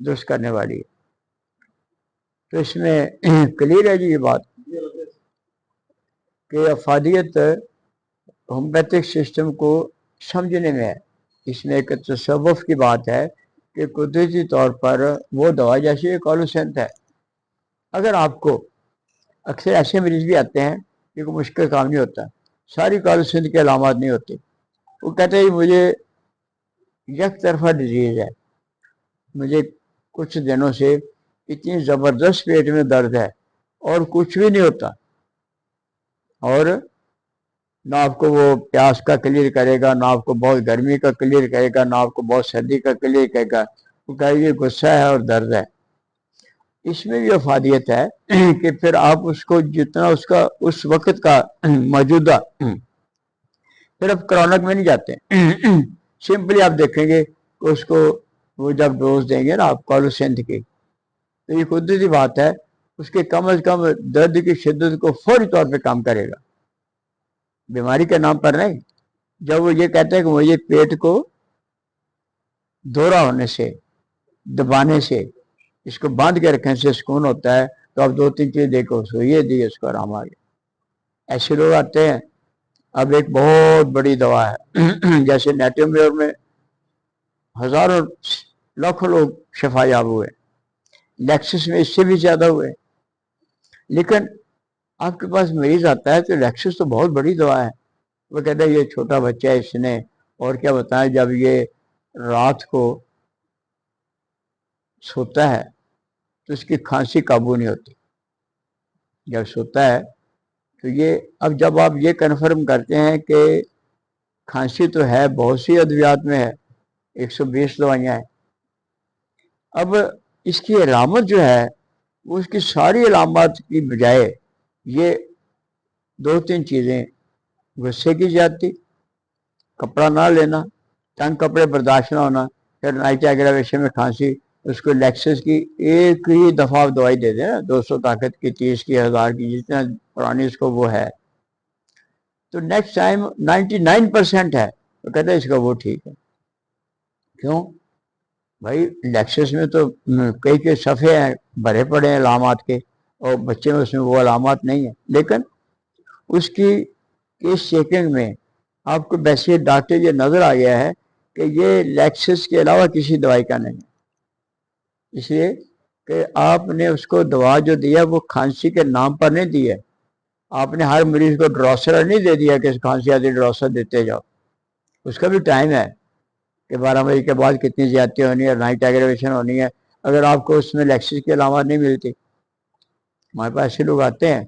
درست کرنے والی ہے. تو اس میں کلیئر ہے جی یہ بات کہ افادیت ہومیوپیتھک سسٹم کو سمجھنے میں ہے. اس میں ایک تصوف کی بات ہے کہ قدرتی طور پر وہ دوا جیسے کالوسینت ہے. اگر آپ کو اکثر ایسے مریض بھی آتے ہیں کہ کوئی مشکل کام نہیں ہوتا, ساری کالوسینت کے علامات نہیں ہوتے, وہ کہتے ہیں مجھے یک طرفہ ڈیزیز ہے, مجھے کچھ دنوں سے اتنی زبردست پیٹ میں درد ہے اور کچھ بھی نہیں ہوتا, اور نہ آپ کو وہ پیاس کا کلیئر کرے گا, نہ آپ کو بہت گرمی کا کلیئر کرے گا, نہ آپ کو بہت سردی کا کلیئر کرے گا. وہ کہے گا یہ غصہ ہے اور درد ہے. اس میں بھی افادیت ہے کہ پھر آپ اس کو جتنا اس کا اس وقت کا موجودہ, پھر اب کرونک میں نہیں جاتے, سمپلی آپ دیکھیں گے کہ اس کو وہ جب ڈوز دیں گے نا آپ کالوسینتھ کی, تو یہ قدرتی بات ہے اس کے کم از کم درد کی شدت کو فوری طور پہ کام کرے گا, بیماری کے نام پر نہیں. جب وہ یہ کہتے ہیں کہ مجھے پیٹ کو دورہ ہونے سے, دبانے سے, اس کو باندھ کے رکھنے سے سکون ہوتا ہے, تو آپ 2-3 چیز دیکھو, اس کو یہ دی, اس کو آرام آ گیا. ایسے لوگ آتے ہیں. اب ایک بہت بڑی دوا ہے جیسے نیٹومیئر میں ہزاروں لاکھوں لوگ شفا یاب ہوئے, لیکسس میں اس سے بھی زیادہ ہوئے. لیکن آپ کے پاس مریض آتا ہے تو لیکسس تو بہت بڑی دوا ہے, وہ کہتا ہے یہ چھوٹا بچہ ہے اس نے, اور کیا بتائیں, جب یہ رات کو سوتا ہے تو اس کی کھانسی قابو نہیں ہوتی. جب سوتا ہے تو یہ, اب جب آپ یہ کنفرم کرتے ہیں کہ کھانسی تو ہے, بہت سی ادویات میں ہے, 120 دوائیاں ہیں, اب اس کی علامت جو ہے وہ اس کی ساری علامات کی بجائے یہ 2-3 چیزیں, غصے کی زیادتی, کپڑا نہ لینا, تنگ کپڑے برداشت نہ ہونا, پھر نائٹ ایگراویشن میں کھانسی, اس کو لیکسس کی ایک ہی دفعہ دوائی دے دیں, 200 طاقت کی, 30 کی, 1000 کی, جتنا پرانی اس کو وہ ہے, تو نیکسٹ ٹائم 99% ہے, وہ کہتے ہیں اس کا وہ ٹھیک ہے. کیوں بھائی, لیکسس میں تو کئی صفحے ہیں بھرے پڑے ہیں علامات کے, اور بچے میں اس میں وہ علامات نہیں ہیں. لیکن اس کی کیس چیکنگ میں آپ کو ویسے ڈاکٹر یہ نظر آ گیا ہے کہ یہ لیکسس کے علاوہ کسی دوائی کا نہیں ہے. اس لیے کہ آپ نے اس کو دوا جو دیا وہ کھانسی کے نام پر نہیں دی ہے. آپ نے ہر مریض کو ڈروسرا نہیں دے دیا کہ کھانسی آتی ڈروسر دیتے جاؤ. اس کا بھی ٹائم ہے کہ 12 بجے کے بعد کتنی زیادتی ہونی ہے, نائٹ ایگریویشن ہونی ہے. اگر آپ کو اس میں لیکسس کی علامات نہیں ملتی, ہمارے پاس ایسے لوگ آتے ہیں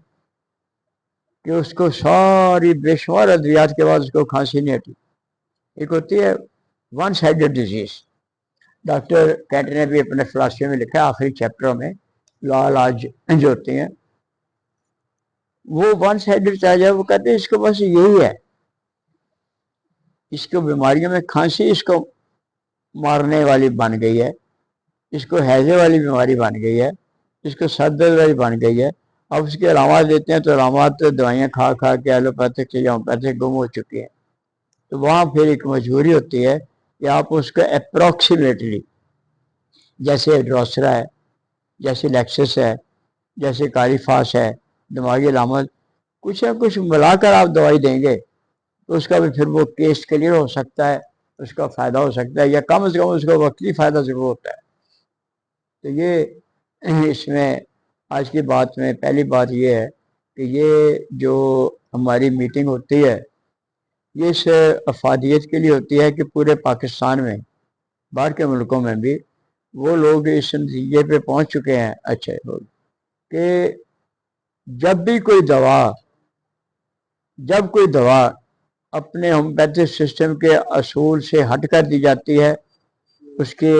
کہ اس کو ساری بے شمار ادویات کے بعد اس کو کھانسی نہیں ہٹی. ایک ہوتی ہے one sided disease, doctor Kent نے بھی اپنے فلاسفی میں لکھا ہے آخری چیپٹروں میں, لاج جو ہوتی ہیں وہ ون سائیڈڈ چاہ جائے, وہ کہتے ہیں اس کو بس یہی ہے, اس کو بیماریوں میں کھانسی اس کو مارنے والی بن گئی ہے, اس کو ہیضے والی بیماری بن گئی ہے, اس کو سر درد والی بن گئی ہے. اب اس کے علامات دیتے ہیں تو علامات دوائیاں کھا کھا کے ایلوپیتھک سے ہومیوپیتھک گم ہو چکی ہیں. تو وہاں پھر ایک مجبوری ہوتی ہے کہ آپ اس کو اپروکسیمیٹلی, جیسے ڈروسرا ہے, جیسے لیکسس ہے, جیسے کالیفاس ہے, دماغی علامت, کچھ نہ کچھ ملا کر آپ دوائی دیں گے تو اس کا بھی پھر وہ کیس کلیئر ہو سکتا ہے, اس کا فائدہ ہو سکتا ہے, یا کم از کم اس کو وقتی فائدہ ضرور ہوتا ہے. تو یہ اس میں آج کی بات میں پہلی بات یہ ہے کہ یہ جو ہماری میٹنگ ہوتی ہے یہ اس افادیت کے لیے ہوتی ہے کہ پورے پاکستان میں, باہر کے ملکوں میں بھی وہ لوگ اس نتیجے پہ پہنچ چکے ہیں اچھے لوگ کہ جب بھی کوئی دوا اپنے ہومیوپیتھک سسٹم کے اصول سے ہٹ کر دی جاتی ہے, اس کے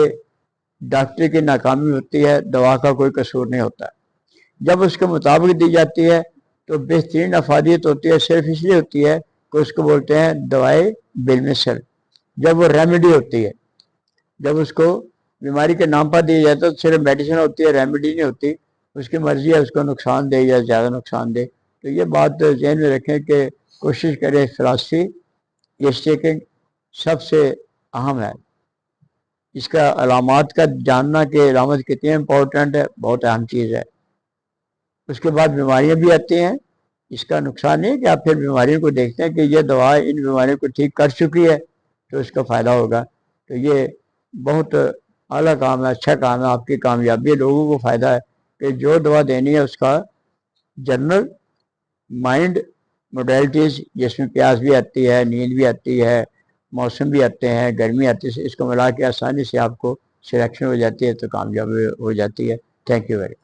ڈاکٹر کی ناکامی ہوتی ہے, دوا کا کوئی قصور نہیں ہوتا. جب اس کے مطابق دی جاتی ہے تو بہترین افادیت ہوتی ہے. صرف اس لیے ہوتی ہے کہ اس کو بولتے ہیں دوائی بالمثل. جب وہ ریمیڈی ہوتی ہے, جب اس کو بیماری کے نام پر دیا جاتا ہے تو صرف میڈیسن ہوتی ہے, ریمیڈی نہیں ہوتی. اس کی مرضی ہے اس کو نقصان دے یا زیادہ نقصان دے. تو یہ بات ذہن میں رکھیں کہ کوشش کریں فلاسفی کیس چیکنگ سب سے اہم ہے. اس کا علامات کا جاننا کہ علامت کتنی امپورٹنٹ ہے، بہت اہم چیز ہے۔ اس کے بعد بیماریاں بھی آتی ہیں۔ اس کا نقصان نہیں ہے کہ آپ پھر بیماریوں کو دیکھتے ہیں کہ یہ دوا ان بیماریوں کو ٹھیک کر چکی ہے تو اس کا فائدہ ہوگا، تو یہ بہت اعلیٰ کام ہے، اچھا کام ہے، آپ کی کامیابی ہے، لوگوں کو فائدہ ہے کہ جو دوا دینی ہے اس کا جنرل مائنڈ موڈیلٹیز، جس میں پیاس بھی آتی ہے، نیند بھی آتی ہے، موسم بھی آتے ہیں، گرمی آتی ہے، اس کو ملا کے آسانی سے آپ کو سلیکشن ہو جاتی ہے تو کامیابی ہو جاتی ہے۔ Thank you very